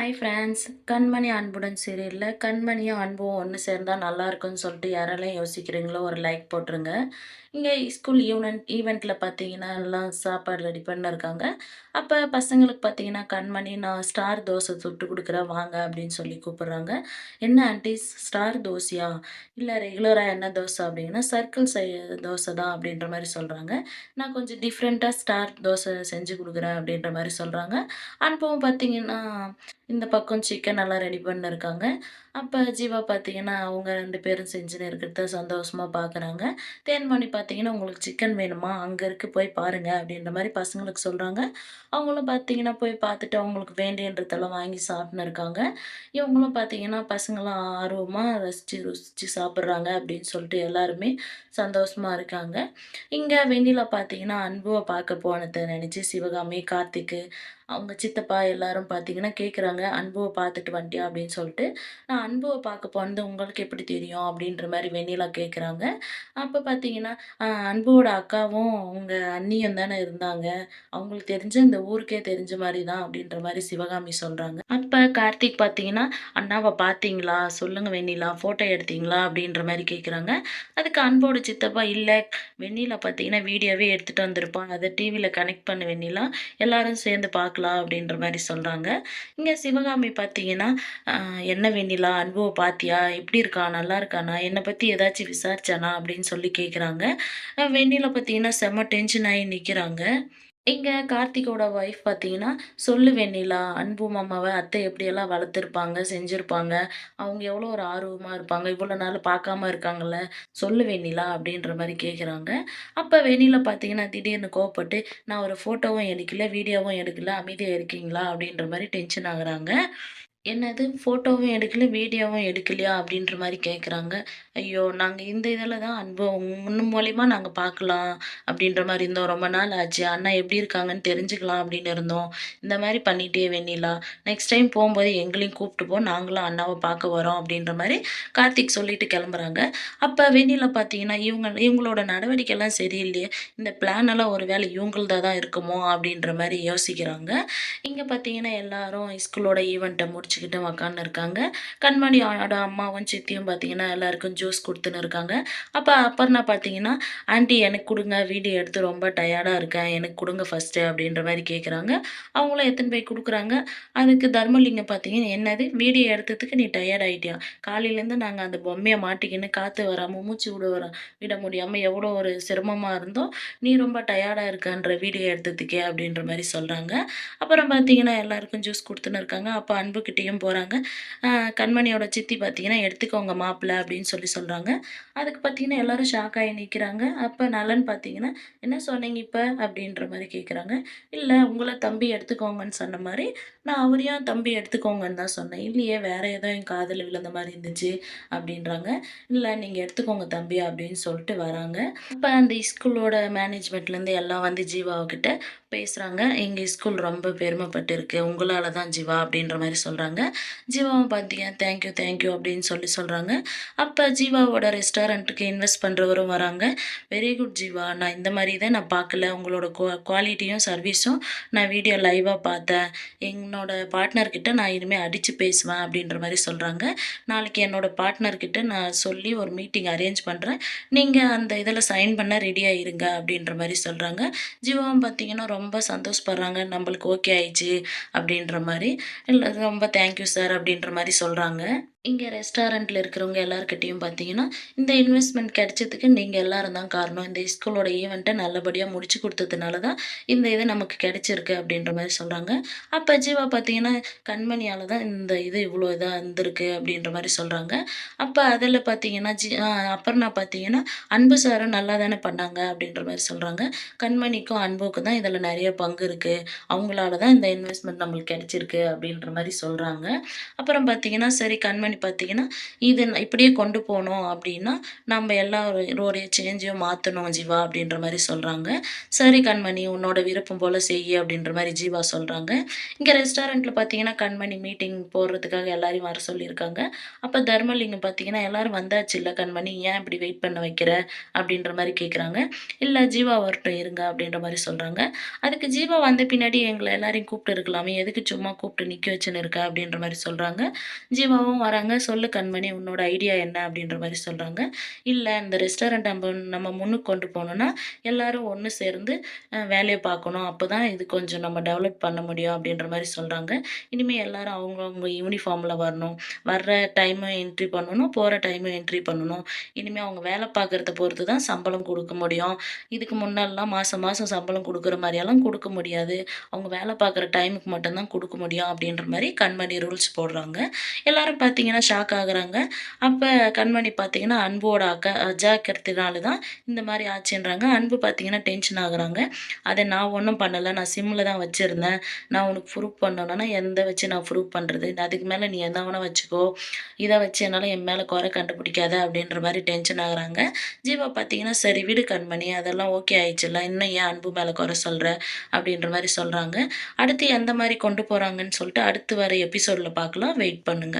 Hi friends. கண்மணி அன்புடன் சீரியல்ல கண்மணியும் அன்பும் ஒன்று சேர்ந்தா நல்லா இருக்கும்னு சொல்லிட்டு யாரெல்லாம் யோசிக்கிறீங்களோ ஒரு லைக் போட்டுருங்க. இங்கே ஸ்கூல் ஈவெண்ட்டில் பார்த்தீங்கன்னா எல்லாம் சாப்பாடு ரெடி பண்ணிருக்காங்க. அப்போ பசங்களுக்கு பார்த்தீங்கன்னா கண்மணி நான் ஸ்டார் தோசை சுட்டு கொடுக்குறேன் வாங்க அப்படின்னு சொல்லி கூப்பிடுறாங்க. என்ன ஆண்டி ஸ்டார் தோசையா? இல்லை ரெகுலராக என்ன தோசை அப்படின்னா சர்க்கிள் தோசை தான் அப்படின்ற மாதிரி சொல்கிறாங்க. நான் கொஞ்சம் டிஃப்ரெண்ட்டாக ஸ்டார் தோசை செஞ்சு கொடுக்குறேன் அப்படின்ற மாதிரி சொல்கிறாங்க. அனுபவம் பார்த்தீங்கன்னா இந்த பக்கம் சிக்கன் எல்லாம் ரெடி பண்ணிருக்காங்க. அப்ப ஜீவா பார்த்தீங்கன்னா, அவங்க 2 பேரும் செஞ்சுன்னு இருக்கிறத சந்தோஷமா பார்க்குறாங்க. தேன்மொழி பார்த்தீங்கன்னா, "உங்களுக்கு சிக்கன் வேணுமா? அங்க இருக்கு போய் பாருங்க." அப்படின்ற மாரி பசங்களுக்கு சொல்றாங்க. அவங்களும் பார்த்தீங்கன்னா, போய் பார்த்துட்டு அவங்களுக்கு வேண்டியன்றதெல்லாம் வாங்கி சாப்ட்டுன்னு இருக்காங்க. இவங்களும் பார்த்தீங்கன்னா, பசங்கலாம் ஆர்வமா ரசிச்சு, ருசிச்சு சாப்பிடுறாங்க அப்படின்னு சொல்லிட்டு எல்லாருமே சந்தோஷமா இருக்காங்க. இங்க வெண்ணிலா பார்த்தீங்கன்னா, அன்புவ பார்க்க போனத நெனச்சு சிவகாமி, கார்த்திக்கு, அவங்க சித்தப்பா எல்லாரும் பார்த்தீங்கன்னா கேட்குறாங்க, "அன்புவ பார்த்துட்டு வந்துட்டியா?" அப்படின்னு சொல்லிட்டு. "நான் அன்புவ பார்க்க போனது உங்களுக்கு எப்படி தெரியும்?" அப்படின்ற மாரி வெண்ணிலா கேட்குறாங்க. அப்ப பார்த்தீங்கன்னா, அன்புவோட அக்காவும், உங்க அண்ணியும் தானே இருந்தாங்க. அவங்களுக்கு தெரிஞ்சு இந்த ஊருக்கே தெரிஞ்ச மாரி தான் அப்படின்ற மாரி சிவகாமி சொல்றாங்க. அப்ப கார்த்திக் பார்த்தீங்கன்னா, "அண்ணாவ பார்த்தீங்களா? சொல்லுங்க வெண்ணிலா, ஃபோட்டோ எடுத்தீங்களா?" அப்படின்ற மாரி கேட்குறாங்க. அதுக்கு அன்போட சித்தப்பா, "இல்ல வெண்ணிலா பார்த்தீங்கன்னா, வீடியோவே எடுத்துட்டு வந்திருப்பா. அத டிவில கனெக்ட் பண்ணு வெண்ணிலா. எல்லாரும் சேர்ந்து பார்க்கலாம்." அப்படின்ற மாரி சொல்றாங்க. இங்க சிவகாமி பார்த்தீங்கன்னா, "அ என்ன வெண்ணிலா, அன்புவ பார்த்தியா? எப்படி இருக்கான்? நல்லா இருக்கானா? என்ன பத்தி ஏதாச்சும் விசாரிச்சானா?" அப்படின்னு சொல்லி கேட்குறாங்க. வெண்ணிலா பார்த்தீங்கன்னா, செம்ம டென்ஷன் ஆயி நிக்கிறாங்க. இங்க கார்த்திகோட ஒய்ஃப் பார்த்தீங்கன்னா, "சொல்லு வெண்ணிலா, அன்பு மாமாவ அத்தை எப்படியெல்லாம் வளர்த்துருப்பாங்க, செஞ்சிருப்பாங்க. அவங்க எவ்வளோ ஒரு ஆர்வமா இருப்பாங்க. இவ்வளோ நாள் பார்க்காம இருக்காங்கல்ல. சொல்லு வெண்ணிலா." அப்படின்ற மாரி கேட்குறாங்க. அப்ப வெண்ணிலா பார்த்தீங்கன்னா, திடீர்னு கோவப்பட்டு, "நான் ஒரு ஃபோட்டோவும் எடுக்கல, வீடியோவும் எடுக்கல. அமைதியா இருக்கீங்களா?" அப்படின்ற மாரி டென்ஷன் ஆகுறாங்க. "என்னது ஃபோட்டோவும் எடுக்கல, வீடியோவும் எடுக்கலையா?" அப்படின்ற மாரி கேட்குறாங்க. ஐயோ! நாங்க இந்த இதில தான் அனுபவம் உங்க மூலியமா நாங்க பார்க்கலாம் அப்படின்ற மாரி இருந்தோம். ரொம்ப நாள் ஆச்சு. அண்ணா எப்படி இருக்காங்கன்னு தெரிஞ்சுக்கலாம் அப்படின்னு இருந்தோம். இந்த மாரி பண்ணிட்டியே வெண்ணிலா. நெக்ஸ்ட் டைம் போம்போது எங்களையும் கூப்ட்டு போ. நாங்களும் அண்ணாவ பார்க்க வரோம் அப்படின்ற மாரி கார்த்திக் சொல்லிட்டு கிளம்புறாங்க. அப்ப வெண்ணிலா பார்த்தீங்கன்னா, இவங்களோட நடவடிக்கைலாம் சரியில்லையே. இந்த பிளான் எல்லாம் ஒரு வேளை இவங்கள்தா தான் இருக்குமோ அப்படின்ற மாரி யோசிக்கிறாங்க. இங்க பார்த்தீங்கன்னா, எல்லாரும் ஸ்கூலோட ஈவென்ட்ட முடிச்சுக்கிட்டு உக்காந்துன்னு இருக்காங்க. கண்மணியோட அம்மாவும், சித்தியும் பார்த்தீங்கன்னா, எல்லாருக்கும் ஜூஸ் குடுத்துன்னு இருக்காங்க. அப்ப அப்பர்ணா பார்த்தீங்கன்னா, "ஆன்டி எனக்கு குடுங்க. வீடியோ எடுத்து ரொம்ப டயர்டா இருக்கேன். எனக்கு குடுங்க ஃபர்ஸ்ட்டு." அப்படின்ற மாரி கேட்குறாங்க. அவங்களும் எடுத்துன்னு போய் குடுக்குறாங்க. அதுக்கு தர்மலிங்கம் பார்த்தீங்கன்னா, "என்னது வீடியோ எடுத்ததுக்கு நீ டயர்ட் ஆயிட்டியா? காலையிலேருந்து நாங்க அந்த பொம்மைய மாட்டிக்கின்னு காத்து வராம, மூச்சு விட முடியாம எவ்வளோ ஒரு சிரமமா இருந்தோம். நீ ரொம்ப டயர்டா இருக்கன்ற வீடியோ எடுத்ததுக்கே." அப்படின்ற மாரி சொல்றாங்க. அப்புறம் பார்த்தீங்கன்னா, எல்லாருக்கும் ஜூஸ் குடுத்துன்னு இருக்காங்க. அப்ப அன்புகிட்டயும் போறாங்க. அ கண்மணியோட சித்தி பார்த்தீங்கன்னா, "எடுத்துக்கோங்க மாப்பிள" அப்படின்னு சொல்லி சொல்றாங்க. அதுக்கு பார்த்தீங்கன்னா, எல்லாரும் ஷாக் ஆயி நிக்கிறாங்க. அப்ப நலன் பார்த்தீங்கன்னா, "என்ன சொன்னீங்க இப்ப?" அப்படின்ற மாரி கேட்குறாங்க. "இல்ல உங்கள தம்பி எடுத்துக்கோங்கன்னு சொன்ன மாரி, நான் அவரையும் தம்பி எடுத்துக்கோங்கன்னு தான் சொன்னேன். இல்லையே வேற ஏதோ என் காதுல விழுந்த மாரி இருந்துச்சு." அப்படின்றாங்க. "இல்ல நீங்க எடுத்துக்கோங்க தம்பி" அப்படின்னு சொல்லிட்டு வராங்க. அப்ப அந்த ஸ்கூலோட மேனேஜ்மெண்ட்லேருந்து எல்லாம் வந்து ஜீவாகிட்ட பேசுறாங்க. "எங்க ஸ்கூல் ரொம்ப பெருமைப்பட்டிருக்கு. உங்களால தான் ஜீவா" அப்படின்ற மாரி சொல்றாங்க. ஜீவாவும் பார்த்தீங்க "தேங்க் யூ, தேங்க் யூ" அப்படின்னு சொல்றாங்க. அப்ப ஜீவாவோட ரெஸ்டாரண்ட்டுக்கு இன்வெஸ்ட் பண்றவரும் வராங்க. "Very good Jeeva. நான் இந்த மாரி இத நான் பார்க்கல. உங்களோட குவாலிட்டியும், சர்வீஸும் நான் வீடியோ லைவா பார்த்தேன். என்னோட பார்ட்னர் கிட்ட நான் இனிமே அடிச்சு பேசுவேன்" அப்படின்ற மாரி சொல்றாங்க. "நாளைக்கு என்னோட பார்ட்னர் கிட்ட நான் சொல்லி ஒரு மீட்டிங் அரேஞ்ச் பண்றேன். நீங்க அந்த இதில சைன் பண்ண ரெடியா இருங்க" அப்படின்ற மாரி சொல்றாங்க. ஜீவாவும் பார்த்தீங்கன்னா, ரொம்ப சந்தோஷப்படுறாங்க. "நம்பளுக்கு ஓகே ஆயிடுச்சு" அப்படின்ற மாரி. "இல்ல ரொம்ப தேங்க் யூ சார்" அப்படின்ற மாரி சொல்றாங்க. இங்க ரெஸ்டாரண்ட்ல இருக்கிறவங்க எல்லார்கிட்டயும் பார்த்தீங்கன்னா, "இந்த இன்வெஸ்ட்மென்ட் கிடைச்சதுக்கு நீங்க எல்லாரும் தான் காரணம். இந்த ஸ்கூலோட ஈவென்ட்ட நல்லபடியா முடிச்சு குடுத்ததுனால தான் இந்த இது நமக்கு கிடைச்சிருக்கு" அப்படின்ற மாரி சொல்றாங்க. அப்ப ஜீவா பார்த்தீங்கன்னா, "கண்மணியால தான் இந்த இது இவ்ளோ இதா இருந்திருக்கு" அப்படின்ற மாரி சொல்றாங்க. அப்ப அதில பார்த்தீங்கன்னா, அபர்ணா பார்த்தீங்கன்னா, "அன்பு சாரும் நல்லா தானே பண்ணாங்க" அப்படின்ற மாரி சொல்றாங்க. "கண்மணிக்கும், அன்புக்கும் தான் இதில நெறைய பங்கு இருக்கு. அவங்களால தான் இந்த இன்வெஸ்ட்மென்ட் நம்மளுக்கு கிடைச்சிருக்கு" அப்படின்ற மாரி சொல்றாங்க. அப்புறம் பார்த்தீங்கன்னா, சரி கண்மணி கண்மணி பார்த்தீங்கன்னா, "இது இப்படியே கொண்டு போனோம் அப்படின்னா, நம்ம எல்லாரோடைய சேஞ்சையும் மாத்தணும் ஜீவா" அப்படின்ற மாரி சொல்றாங்க. "சரி கண்மணி, உன்னோட விருப்பம் போல செய்யு" அப்படின்ற மாரி ஜீவா சொல்றாங்க. இங்க ரெஸ்டாரண்ட்ல பார்த்தீங்கன்னா, கண்மணி மீட்டிங் போடுறதுக்காக எல்லாரையும் வர சொல்லியிருக்காங்க. அப்ப தர்மலிங்கம் பார்த்தீங்கன்னா, "எல்லாரும் வந்தாச்சுல்ல கண்மணி, ஏன் இப்படி வெயிட் பண்ண வைக்கிற?" அப்படின்ற மாரி கேட்குறாங்க. "இல்ல ஜீவா வரட்டும் இருங்க" அப்படின்ற மாரி சொல்றாங்க. அதுக்கு ஜீவா வந்த பின்னாடி எங்கள எல்லாரையும் கூப்பிட்டு இருக்கலாமே, எதுக்கு சும்மா கூப்பிட்டு நிக்க வச்சுன்னு இருக்க? அப்படின்ற மாரி சொல்றாங்க. ஜீவாவும் வராங்க. "சொல்லு கண்மணி, உன்னோட ஐடியா என்ன?" அப்படின்ற மாரி சொல்றாங்க. "இல்ல இந்த ரெஸ்டாரண்ட் நம்ம முன்னுக்கு கொண்டு போணும்னா, எல்லாரும் ஒண்ணு சேர்ந்து வேலைய பார்க்கணும். அப்பதான் இது கொஞ்சம் நம்ம டெவலப் பண்ண முடியும்." அப்படின்ற மாரி சொல்றாங்க. "இனிமே எல்லாரும் அவங்கவங்க யூனிஃபார்ம்ல வரணும். வர்ற டைமும் என்ட்ரி பண்ணணும், போற டைமும் என்ட்ரி பண்ணணும். இனிமே அவங்க வேலை பார்க்கறத பொறுத்து தான் சம்பளம் குடுக்க முடியும். இதுக்கு முன்னல்லாம் மாசம் மாசம் சம்பளம் குடுக்குற மாரியெல்லாம் குடுக்க முடியாது. அவங்க வேலை பார்க்குற டைமுக்கு மட்டும் தான் குடுக்க முடியும்." அப்படின்ற மாரி கண்மணி ரூல்ஸ் போடுறாங்க. எல்லாரும் பார்த்தீங்கன்னா ஷாக் ஆகுறாங்க. அப்ப கண்மணி பார்த்தீங்கன்னா, அன்போட அஜாக்கிரதையினால தான் இந்த மாரி ஆச்சுன்றாங்க. அன்பு பார்த்தீங்கன்னா டென்ஷன் ஆகுறாங்க. "அத நான் ஒண்ணும் பண்ணல. நான் சிம்ல தான் வச்சிருந்தேன். நான் உனக்கு ப்ரூஃப் பண்ணணும்னா, எத வச்சு நான் ப்ரூஃப் பண்றது? அதுக்கு மேல நீ எத வேணா வச்சுக்கோ. இத வச்சு என்னால என் மேல குறை கண்டுபிடிக்காத" அப்படின்ற மாரி டென்ஷன் ஆகுறாங்க. ஜீவா பார்த்தீங்கன்னா, "சரி விடு கண்மணி, அதெல்லாம் ஓகே ஆயிடுச்சுல்ல. இன்னும் ஏன் அன்பு மேல குறை சொல்ற?" அப்படின்ற மாரி சொல்றாங்க. அடுத்து எந்த மாரி கொண்டு போறாங்கன்னு சொல்லிட்டு அடுத்து வர எபிசோட்ல பார்க்கலாம். வெயிட் பண்ணுங்க.